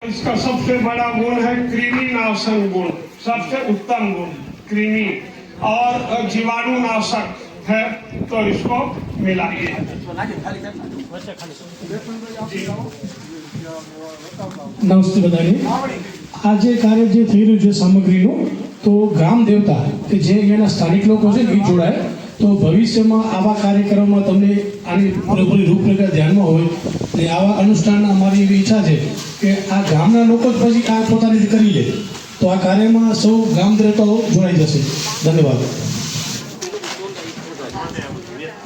इसका सबसे बड़ा गुण है कृमि नाशन गुण, सबसे उत्तम गुण कृमि और जीवाणु नाशक है, तो इसको मिलाइए। નમસ્તે બધાને। આજે કાર્ય જે થઈ રહ્યું છે સામગ્રીનું, તો ગ્રામ દેવતા કે જે અહીંયાના સ્થાનિક લોકો છે એ જોડાય તો ભવિષ્યમાં આવા કાર્યક્રમમાં તમને આની પૂરેપૂરી રૂપરેખા ધ્યાનમાં હોય ને આવા અનુષ્ઠાન અમારી એવી ઈચ્છા છે કે આ ગામના લોકો જ પછી આ પોતાની રીતે કરી લે તો આ કાર્યમાં સૌ ગામ દેવતાઓ જોડાઈ જશે। ધન્યવાદ।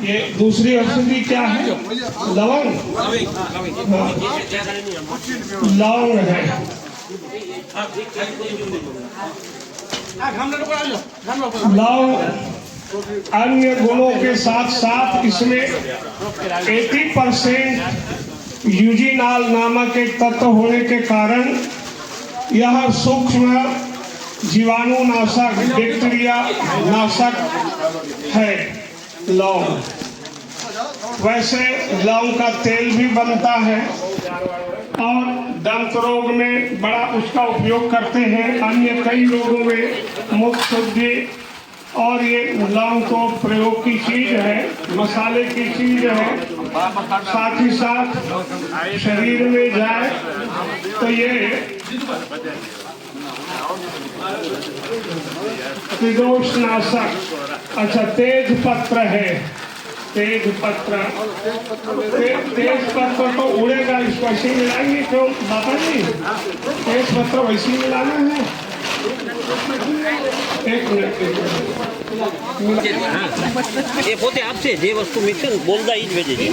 ये दूसरी औषधि क्या है? लवंग। लवंग है। लवंग अन्य गुणों के साथ साथ इसमें 80% यूजिनाल नामक एक तत्व होने के कारण यह सूक्ष्म जीवाणु नाशक, बैक्टीरिया नाशक है। लौंग, वैसे लौंग का तेल भी बनता है और दंत रोग में बड़ा उसका उपयोग करते हैं, अन्य कई रोगों में मुख शुद्धि, और ये लौंग तो प्रयोग की चीज है, मसाले की चीज है, साथ ही साथ शरीर में जाए तो ये त्रिदोष नाशक। अच्छा, तेज पत्र है, तेज पत्र, तेज पत्र तो उड़ेगा, इसको ऐसे मिलाएंगे क्यों बाबा जी? तेज पत्र वैसे ही मिलाना है। एक मिनट એ પોતે આપશે જે વસ્તુ મિક્સ ને બોલતા ઈ જ ભેજે છે।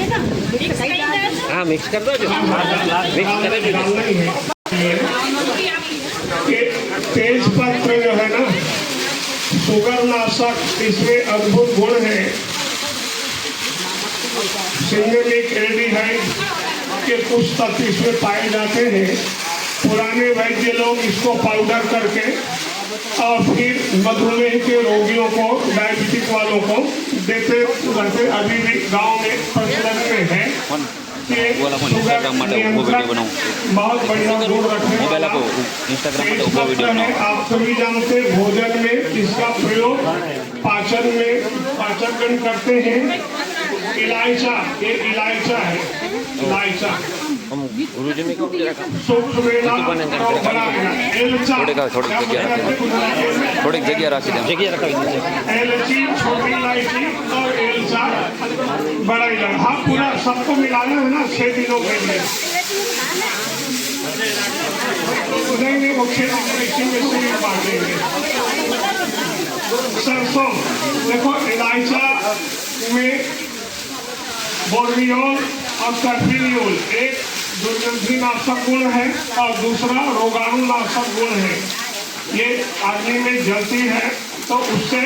હા મિક્સ કરી દો, મિક્સ કરી દો। तेज पत्र जो है ना, शुगर नाशक, इसमें अद्भुत गुण है। सिंगलिक एल्डिहाइड के कुछ तत्व इसमें पाए जाते हैं। पुराने वैद्य लोग इसको पाउडर करके और फिर मधुमेह के रोगियों को, डायबिटिक वालों को देते रहते। अभी भी गांव में प्रचलन में है कि शुगर नियंत्रण बहुत बढ़िया गुण रखने वाला है। आप सभी जानते, भोजन में इसका प्रयोग पाचन में करते हैं। इलायचा, ये इलायचा है, इलायचा થોડીક જગ્યા રાખી દે, एलची, छोटी इलायची और एलचा बड़ा इलायची। हाँ, पूरा सबको मिलाना है ना 6 दिनों के लिए। नहीं, वो 6 दिन में बांटेंगे। सरसों, देखो इलायचा में बोर्नियोल और टर्फिनियोल, एक दुर्गंधी नाशक गुण है और दूसरा रोगाणु नाशक गुण है। ये आदमी में जलती है तो उससे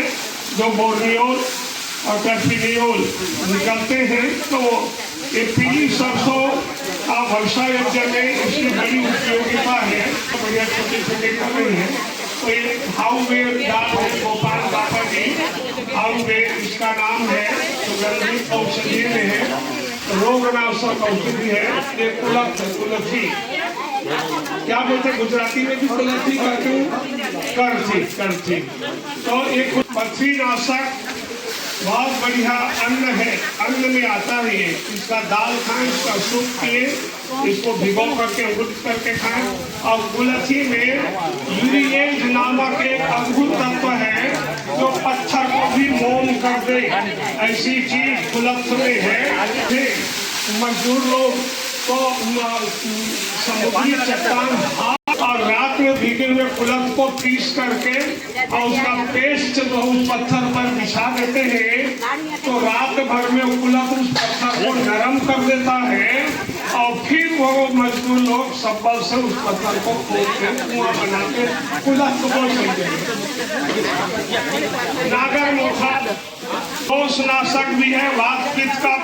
जो बोर्नियोल और टर्फिनियोल निकलते हैं, तो ये पीली सरसों का वर्षा यज्ञ में इसकी बड़ी उपयोगिता है। बढ़िया छोटे छोटे कर रही है। तो ये हाउवेर डाल है, गोपाल बाबा जी हाउवेर इसका नाम है। सुगंधित औषधि में है, रोग नाशक औषधि है। ये कुलथी, क्या बोलते गुजराती में भी कुलथी कहते हैं, करथी। तो एक पथरी नाशक बहुत बढ़िया अन्न है, अन्न में आता है ये। इसका दाल खाएं, इसका सूप पिए, इसको भिगो करके उगल करके खाएं। और कुलथी में यूरिएज नामक एक अद्भुत तत्व है जो पत्थर को भी मोम कर दे, ऐसी चीज कुलथ में है। मजदूर लोग तो समुद्री चट्टान और रात में भीगे हुए कुलथ को पीस करके और उसका पेस्ट उस पत्थर पर बिछा देते हैं, तो रात भर में कुलथ उस पत्थर को नरम कर देता है और फिर वो मजदूर लोग सब्बल से उस पत्थर को खोद के कुआं बना के कुलथ को बोलते हैं। नागर मोथा दोष नाशक भी है, वात पित्त का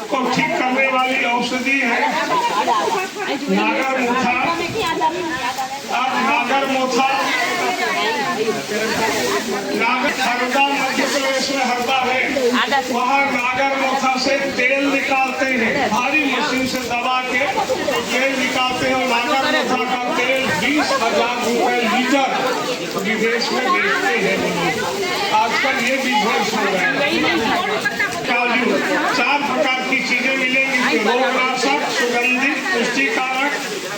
को ठीक करने वाली औषधि है। नागर मोथा हरदा मध्य प्रदेश में हरदा है, वहाँ नागर मोथा से तेल निकालते हैं, भारी मशीन से दबा के तेल निकालते हैं और नागर मोथा का तेल 20,000 रुपए लीटर विदेश में बेचते हैं। आजकल ये बिजनेस हो रहा है। काजू 4 प्रकार की चीजें मिलेंगी, रोगनाशक, सुगंधित, पुष्टिकारक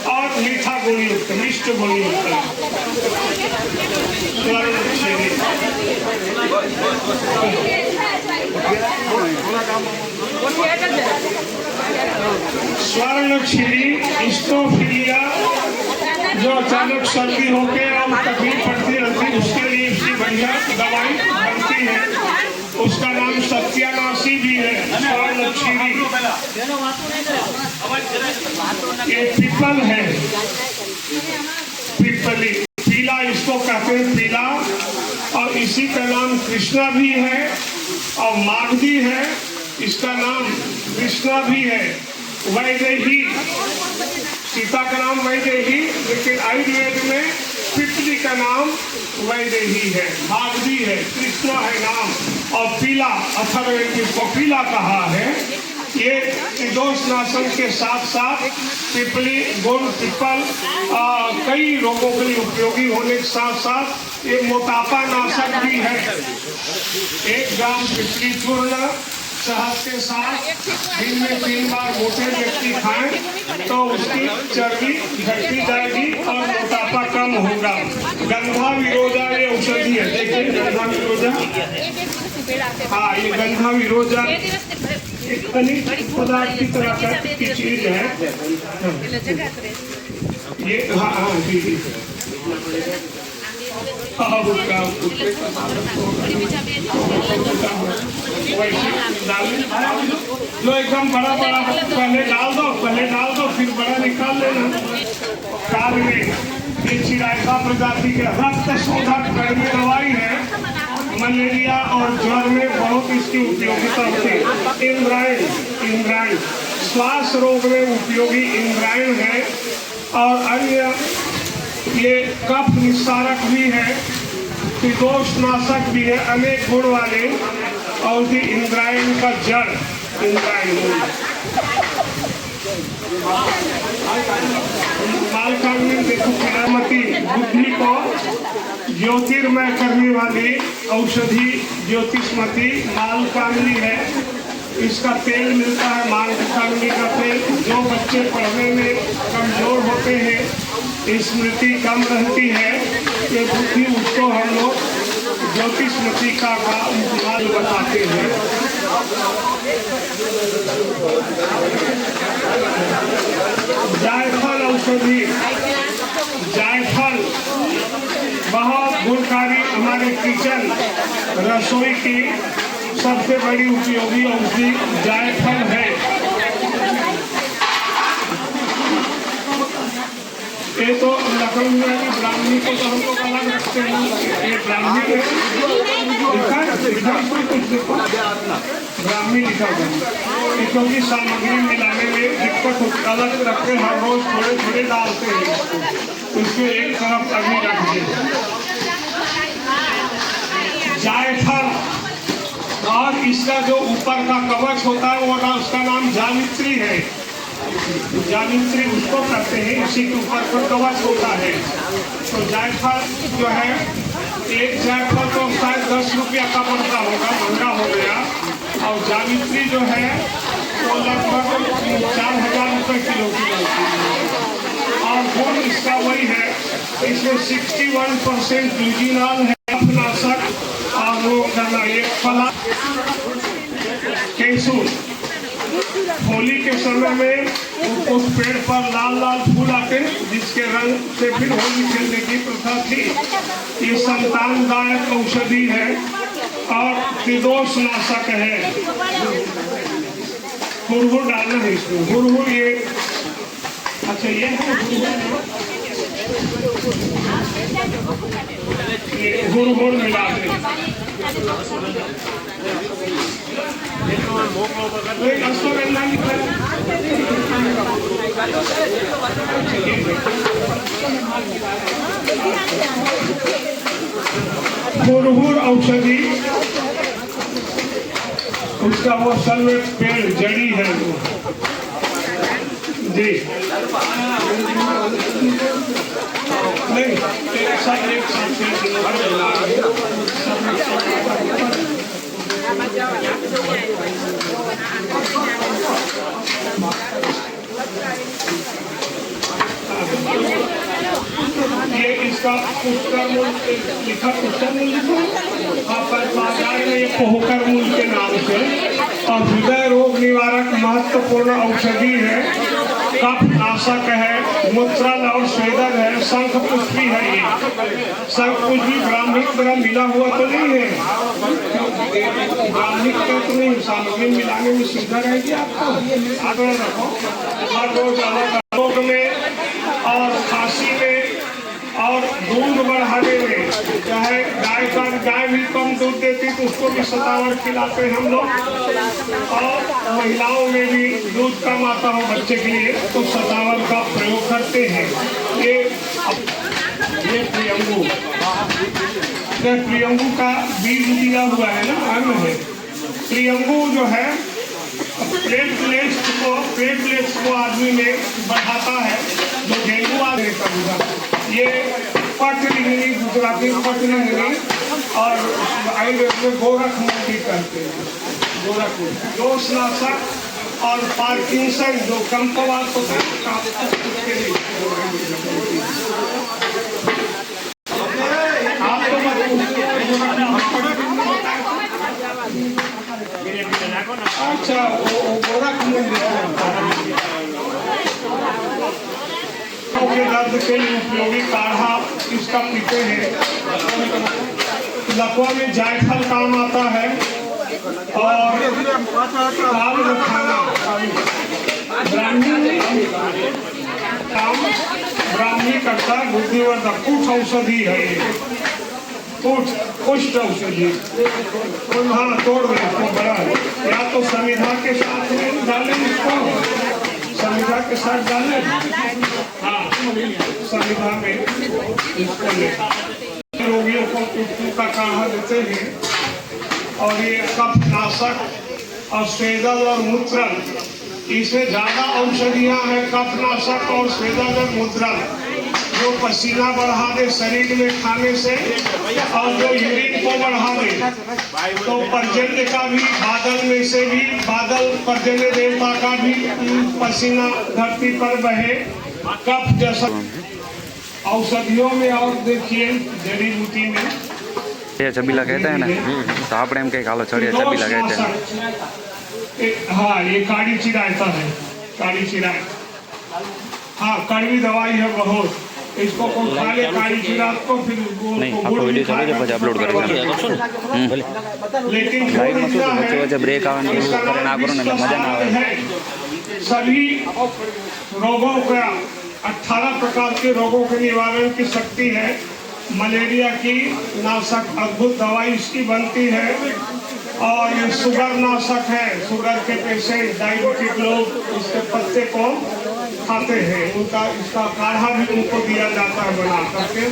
और मीठा गुणयुक्त, मिष्ट गुणयुक्त। स्वर्ण छिली स्टोफिलिया जो अचानक सर्दी होके और तकलीफ पड़ती रहती है, उसके लिए इसकी बढ़िया दवाई बनती है। उसका नाम सत्यानाशी भी है, स्वर्ण छिली। ये पीपल है, पिपली, पीला इसको कहते हैं, पीला। और इसी का नाम कृष्णा भी है और मागधी है, इसका नाम कृष्णा भी है। वैदेही, सीता का नाम वैदेही, लेकिन आयुर्वेद में पिपली का नाम वैदेही है, मागधी है, कृष्णा है नाम। और पीला, अथर्ववेद जिसको पीला कहा है, ये दोष नाशन के साथ साथ पिपली, गुड़, पीपल कई रोगों के लिए उपयोगी होने के साथ साथ ये मोटापा नाशक भी है। 1 ग्राम पिपली चूर्ण शहद के साथ दिन में 3 बार मोटे व्यक्ति खाएं तो उसकी चर्बी घटती जाएगी और मोटापा कम होगा। गंधा विरोधा ये औषधि है, देखिए गंधा विरोधा, हाँ ये गंधा विरोधा एक खनिज पदार्थ की तरह की चीज है ये। हाँ हाँ जी, जो एकदम बड़ा बड़ा पहले डाल दो फिर बड़ा निकाल लेना। काल में ये चिरायता प्रजाति के रक्त शोधक गर्मी दवाई है, मलेरिया और ज्वर में बहुत इसकी उपयोगिता होती है। इंद्रायण श्वास रोग में उपयोगी इंद्रायण है और अन्य ये कफ निस्तारक भी है, त्रिदोष नाशक भी है, अनेक गुण वाले। और भी इंद्रायण का जड़, इंद्रायण मालकाननी देखो, किरामती बुद्धि को ज्योतिर्मय करने वाली औषधि ज्योतिषमती मालकाननी है। इसका तेल मिलता है, मालकाननी का तेल। जो बच्चे पढ़ने में कमजोर होते हैं, स्मृति कम रहती है, ये बुद्धि उसको हम लोग ज्योतिषमती का इस्तेमाल बताते हैं। जायफल औषधि, जायफल बहुत गुणकारी, हमारे किचन रसोई की सबसे बड़ी उपयोगी औषधि जायफल है। ये तो लखनऊ में ब्राह्मणी को तो हम लोग अलग रखते हैं, ये ब्राह्मणी ब्राह्मणी लिखा हुआ है, क्योंकि सामग्री मिलाने में दिक्कत होती, अलग रखते हर रोज थोड़े थोड़े डालते हैं, उसको एक तरफ अभी रख दें। जायफल और इसका जो ऊपर का कवच होता है वो उसका नाम जामित्री है। जामित्री उसको कहते हैं, इसी के ऊपर पर कवच होता है। तो जायफल जो है, एक जायफल तो शायद 10 रुपया का पड़ता होगा, महंगा हो गया। और जामित्री जो है वो लगभग 4,000 रुपये किलो की मिलती है। और गुण इसका वही है, इसमें 61% यूजिनॉल है, कफनाशक। और वो करना ये फला केसुर, होली के समय में उस पेड़ पर लाल लाल फूल आते हैं, जिसके रंग से फिर होली खेलने की प्रथा थी। ये संतानदायक औषधि है और त्रिदोष नाशक है। हुरहुर डालना है इसमें, हुरहुर ये, अच्छा ये हुरहुर मिला के अश्वगंधा लिखा है। फुरहुर औषधि, उसका वो सल्वे पेड़ जड़ी है वो जी। नहीं, एक साथ ये इसका पुष्कर मूल लिखा, पुष्कर मूल लिखा बाजार में ये पोहकर मूल के नाम से, और हृदय रोग निवारक महत्वपूर्ण औषधि है, कफ नाशक है, मूत्रल और स्वेदन है, शंख पुष्पी है। ये शंख पुष्पी ब्राह्मिक द्वारा मिला हुआ तो नहीं है, ब्राह्मिक का तो नहीं, सामग्री मिलाने में सीधा रहेगी आपको। आगे रखो, हर रोज अलग रोग में और खांसी में और दूध बढ़ाने में, चाहे गाय भी कम दूध देती तो उसको भी शतावर खिलाते हैं हम लोग, और महिलाओं में भी दूध कम आता हो बच्चे के लिए तो शतावर का प्रयोग करते हैं। ये प्रियंगू का बीज दिया हुआ है ना, अन्न है। प्रियंगू जो है प्लेटलेट्स को आदमी में बढ़ाता है, जो डेंगू आ रहेगा। ये पटलिंगनी, गुजराती में पटलिंगनी, और आयुर्वेद में गोरखमूल भी करते हैं। गोरखमूल दोषनाशक और पार्किंसन जो कंपवात होता है उसके लिए। आप तो अच्छा, वो गोरखमूल के दर्द के लिए उपयोगी काढ़ा इसका पीते हैं। लकवा में जायफल काम आता है, और काल मखाना ब्राह्मी करता, बुद्धिवर्धक कुछ औषधि है ये, कुछ औषधि। हाँ, तोड़ दें तो बड़ा है, या तो संविधा के साथ में डालें इसको, संविधा के साथ डालें, हाँ संविधा में इसको ले। रोगियों को कुटू का काढ़ा देते हैं, और ये कफ नाशक और स्वेदन और मूत्रल, इसमें ज्यादा औषधियां हैं, कफ नाशक और स्वेदन और मूत्रल, जो पसीना बढ़ा दे शरीर में खाने से, और जो यूरिन को बढ़ा दे। तो पर्जन्य का भी, बादल में से भी, बादल पर्जन्य देवता का भी पसीना धरती पर बहे, कफ जैसा। औषधियों में और देखिए जड़ी बूटी में ये छबीला कहते हैं ना, तो आपने हम कहीं खालो छोड़िए, छबीला कहते हैं। हाँ, ये काली चिरायता है, काली चिराय। हाँ, कड़वी दवाई है बहुत, इसको कोई खा ले काली चिरात को, फिर नहीं आपको वीडियो चलो जब अपलोड करेंगे, लेकिन लाइव में तो बच्चे बच्चे ब्रेक आवन की करे ना करो ना, मजा ना आवे। सभी रोगों का 18 प्रकार के रोगों के निवारण की शक्ति है। मलेरिया की नाशक अद्भुत दवाई इसकी बनती है, और ये शुगर नाशक है। शुगर के पेशेंट, डायबिटिक लोग इसके पत्ते को खाते हैं, उनका इसका काढ़ा भी उनको दिया जाता है बना करके।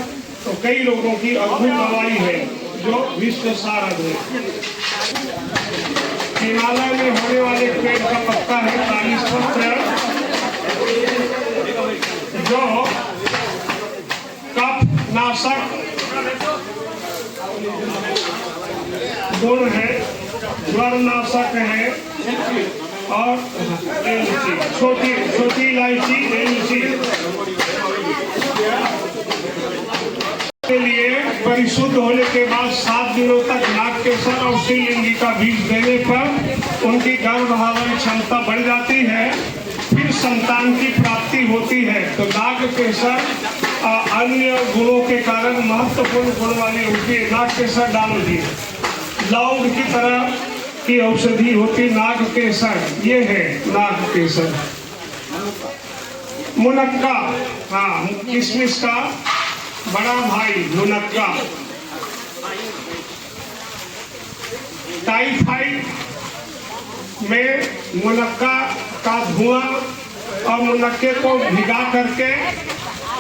तो कई लोगों की अद्भुत दवाई है जो विश्व सारद है। हिमालय में होने वाले पेड़ का पत्ता है 40 पत्र, जो कफ नाशक गुण है, ज्वर नाशक है, और छोटी इलायची एलची के लिए परिशुद्ध होने के बाद 7 दिनों तक नागकेसर और श्रीलिंगी का बीज देने पर उनकी गर्भ धारण क्षमता बढ़ जाती है, फिर संतान की प्राप्ति होती है। तो नागकेसर अन्य गुणों के कारण महत्वपूर्ण गुण वाली होती है। नागकेसर डाल दी, लौंग की तरह की औषधि होती नागकेसर, ये है नागकेसर। मुनक्का, हाँ किशमिश का बड़ा भाई मुनक्का। टाइफाइड में मुनक्का का धुआं और मुनक्के को भिगा करके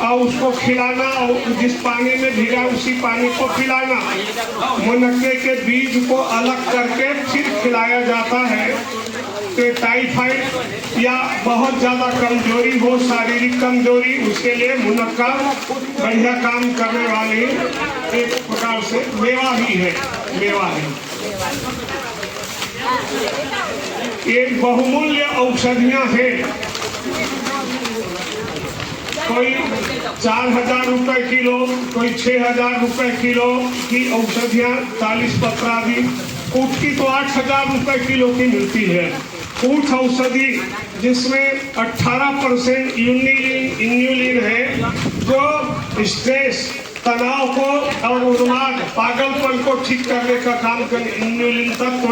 और उसको खिलाना और जिस पानी में भीगा उसी पानी को पिलाना। मुनक्के के बीज को अलग करके फिर खिलाया जाता है। तो टाइफाइड या बहुत ज़्यादा कमजोरी हो, शारीरिक कमजोरी, उसके लिए मुनक्का बढ़िया काम करने वाली एक प्रकार से मेवा ही है, मेवा है। ये बहुमूल्य औषधियाँ हैं। कोई 4,000 रुपए किलो, कोई 6,000 रुपए किलो की औषधियाँ 40 पत्र आदि। ऊँट की तो 8,000 रुपए किलो की मिलती है। ऊँट औषधि जिसमें 18% इन्यूलिन है, जो स्ट्रेस, तनाव को और उन्माद, पागलपन को ठीक करने का काम कर इन्यूलिन तत्व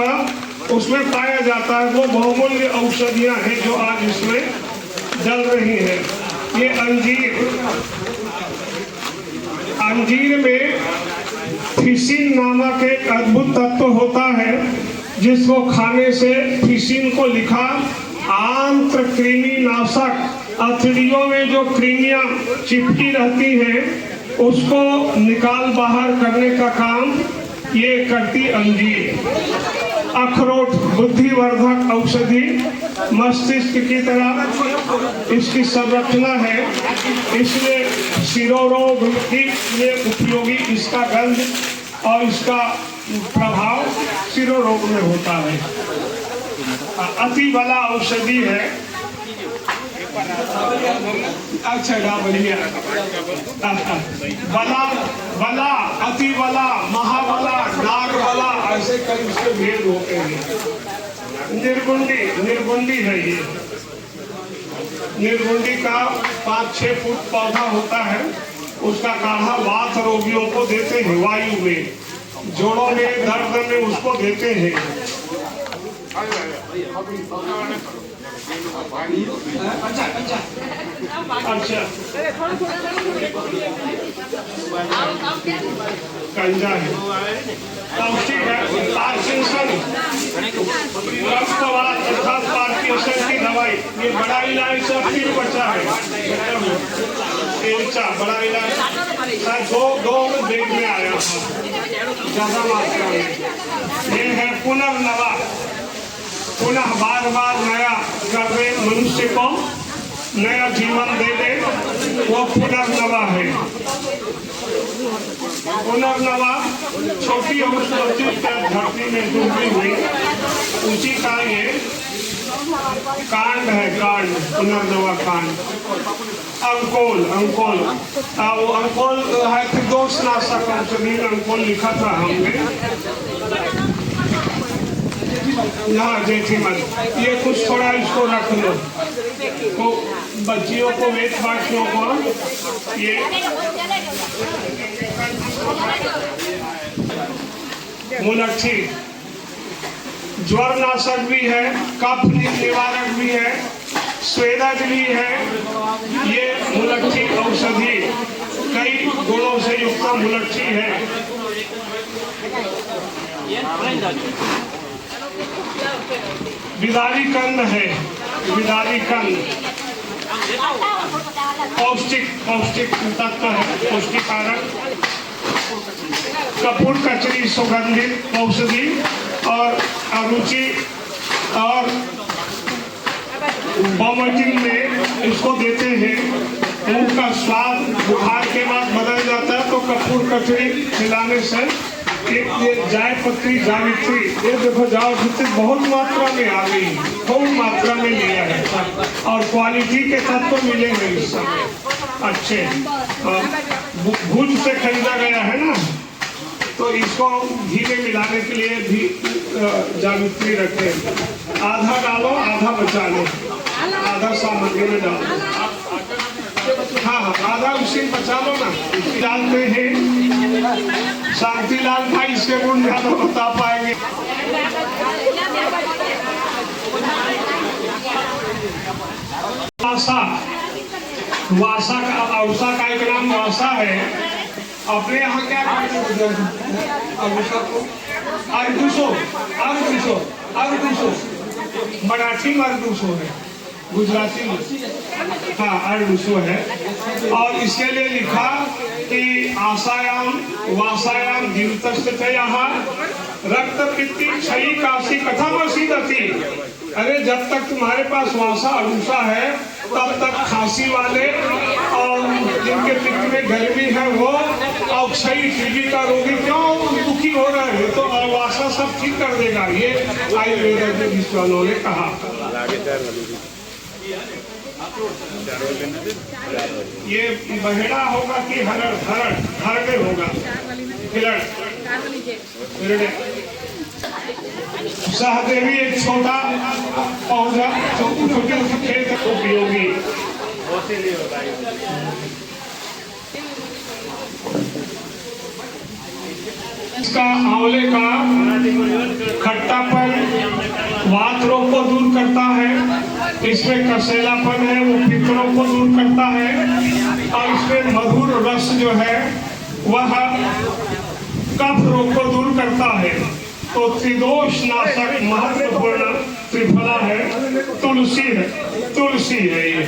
उसमें पाया जाता है। वो बहुमूल्य औषधियाँ हैं जो आज इसमें जल रही हैं। ये अंजीर में फिसिन नामक एक अद्भुत तत्व होता है, जिसको खाने से, फिसिन को लिखा आंत्र कृमि नाशक, अथड़ियों में जो कृमियां चिपकी रहती हैं उसको निकाल बाहर करने का काम ये करती अंजीर। अखरोट बुद्धिवर्धक औषधि, मस्तिष्क की तरह इसकी संरचना है, इसलिए शिरोरोग के लिए उपयोगी। इसका गंध और इसका प्रभाव शिरोरोग में होता है। अति बला औषधि है। अच्छा बढ़िया। बला, बला, अति बला, महाबला, नाग बला, ऐसे कई उसके भेद होते हैं। निर्गुंडी है ये। निर्गुंडी का 5-6 फुट पौधा होता है। उसका काढ़ा वात रोगियों को देते हैं, वायु में, जोड़ों में दर्द में उसको देते हैं। अच्छा कंजा है, पौष्टिक है। पार्किंसन, पार्किंसन की दवाई, ये बड़ा इलाज से फिर बचा है। बड़ा इलाज शायद दो देख में आया था ज्यादा मात्रा में। ये है पुनर्नवा, पुनः बार बार नया कर दे, मनुष्य को नया जीवन दे दे, वो पुनर्नवा है। पुनर्नवा छोटी औषधि धरती में डूबी हुई, उसी का ये कांड है, कांड, पुनर्नवा कांड। अंकोल, अंकोल, वो अंकोल है कि दोषनाशक औषधि, अंकोल लिखा था हमने यहाँ जेठी मत। ये कुछ थोड़ा इसको रख लो, तो बच्चियों को, वेद बाटियों को ये मुलट्ठी ज्वर नाशक भी है, कफ निवारक भी है, स्वेदक भी है। ये मुलट्ठी औषधि कई गुणों से युक्त मुलट्ठी है। बिदारी कंद है, बिदारी कंद पौष्टिक तत्व है, पौष्टिकारक। कपूर कचरी सुगंधित औषधि और अरुचि और वोमिटिंग में इसको देते हैं। मुंह का स्वाद बुखार के बाद बदल जाता है, तो कपूर कचरी खिलाने से ये जायपत्री, जावित्री, ये देखो जावित्री बहुत मात्रा में आ गई, बहुत मात्रा में लिया है और क्वालिटी के तत्व मिले हैं इस समय अच्छे। भुज से खरीदा गया है ना, तो इसको घी में मिलाने के लिए भी जावित्री रखे। आधा डालो, आधा बचा लो, आधा सामग्री में डालो। हाँ, आधा उसी बचा लो ना। डालते हैं शांतिलाल भाई, इसके गुण ज्यादा बता पाएंगे। वासा का, औसा का एक नाम वासा है। अपने यहाँ क्या कहते हैं अर्दुसो, अर्दुसो, अर्दुसो, मराठी में अर्दुसो है। गुजराती में, हाँ अर्डुसो है। और इसके लिए लिखा कि आशायाम वासायाम जीवतस्तयः रक्त पित्ती क्षयी काशी कथम असीदति। अरे जब तक तुम्हारे पास वासा अरुषा है तब तक खांसी वाले और जिनके पित्त में गर्मी है वो और क्षयी टीबी का रोगी क्यों दुखी हो रहे हैं। तो वासा सब ठीक कर देगा, ये आयुर्वेद के विद्वानों ने कहा। ये बहेड़ा होगा कि हरण हरण हरणे होगा, हिरण हिरणे। सहदेवी एक छोटा पौधा छोटे खेत उपयोगी। इसका आंवले का खट्टापन वात रोग को दूर करता है, इसमें कसेलापन है वो पित्तरों को दूर करता है, और इसमें मधुर रस जो है वह कफ रोग को दूर करता है। तो त्रिदोष नाशक महत्वपूर्ण त्रिफला है, तुलसी है, तुलसी है ये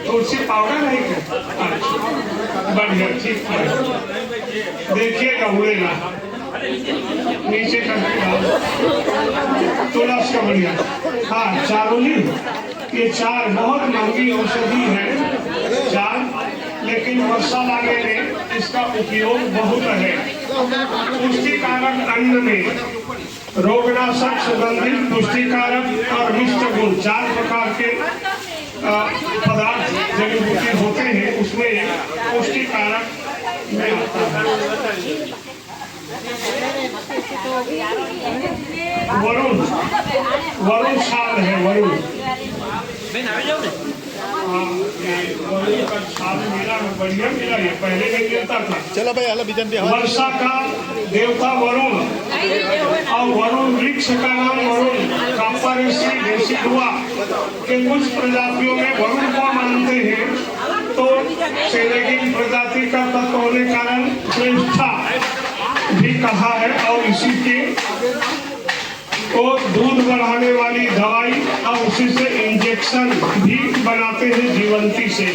तुलसी पाउडर है क्या? बढ़िया ठीक है, देखिएगा उड़ेगा नीचे कर तुलस का बढ़िया। हाँ चारोली, ये चार बहुत महंगी औषधि है चार, लेकिन वर्षा लाने में इसका उपयोग बहुत है। पुष्टिकारक अन्न में रोगनाशक, सुगंधित, पुष्टिकारक और मिष्ट गुण चार प्रकार के पदार्थ जड़ी बूटी होते हैं, उसमें पुष्टिकारक में आता है। वरुण वरुण साल है, वरुण बढ़िया मिला, ये पहले नहीं मिलता था। चलो भाई आला बिजन वर्षा का देवता वरुण, और वरुण वृक्ष का नाम वरुण कापरेसी देसी हुआ के कुछ प्रजातियों में वरुण को मानते हैं। तो सेलेगिन प्रजाति का तत्व होने कारण श्रेष्ठा भी कहा है, और इसी के को दूध बढ़ाने वाली दवाई और उसी से इंजेक्शन भी बनाते हैं जीवंती से।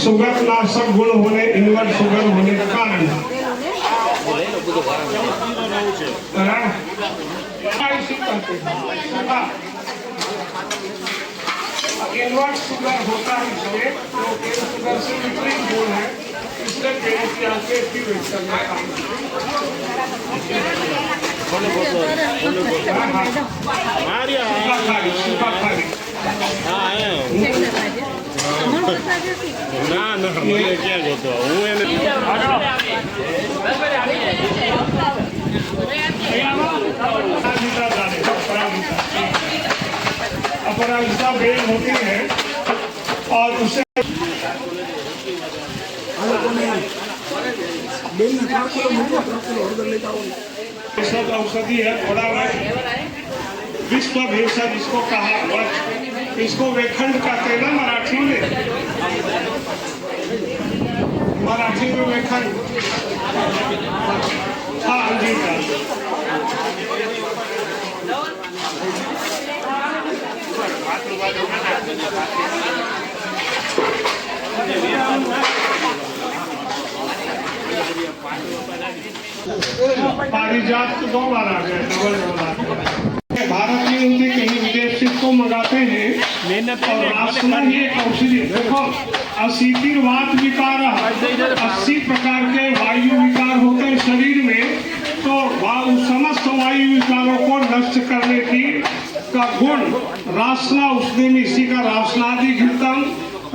शुगर नाशक गुण होने, इनवर्ट शुगर होने के कारण इनवर्ट शुगर होता है, इसमें तो शुगर से विपरीत गुण है, इसलिए पेट की आंखें एक्टिवेट करना काम अपराजिता बेल होती है और उसे औषधि है। थोड़ा विश्व भेषज इसको कहा, इसको वेखंड कहते हैं ना मराठी में, मराठी में वेखंड। हाँ जी पारिजात तो 2 बार आ गए, डबल आ गए। भारत में होते कहीं विदेश से इसको मंगाते हैं, और रासना ही एक औषधि। देखो 80 वात विकार, 80 प्रकार के वायु विकार होते हैं शरीर में, तो समस्त वायु विकारों को नष्ट करने की का गुण रासना उसने में, इसी का रासनादि घृतम,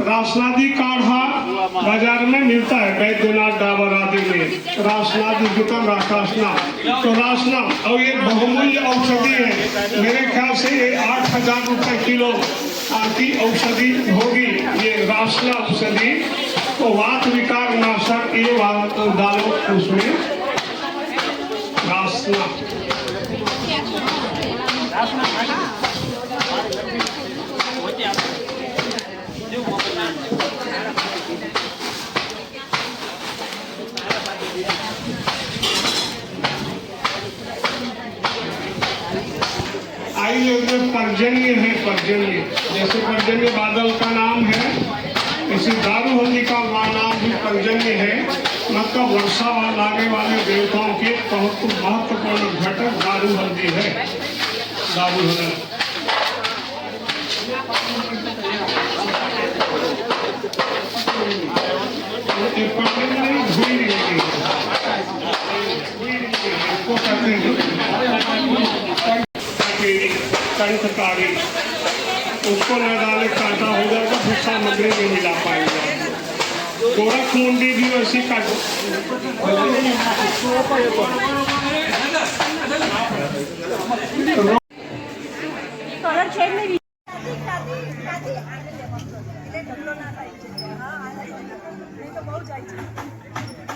रासनादि काढ़ा बाजार में मिलता है, वैद्यनाथ डाबर आदि में रासनादि घृतम रासना। तो रासना और ये बहुमूल्य औषधि है, मेरे ख्याल से ये 8,000 रुपए किलो की औषधि होगी ये रासना औषधि। तो वात विकार नाशक ये बात डालो उसमें रासना। पर्जन्य है, पर्जन्य। जैसे पर्जन्य बादल का नाम है, इसी दारू हल्दी का नाम भी पर्जन्य है। मतलब वर्षा लाने वाले देवताओं के बहुत महत्वपूर्ण घटक दारू हल्दी है। दारू हल्दी इसको कहते हैं कंठकारी। उसको न डाले कांटा हो जाएगा, फिर सामग्री नहीं मिला पाएगा। गोरख मुंडी भी वैसी काट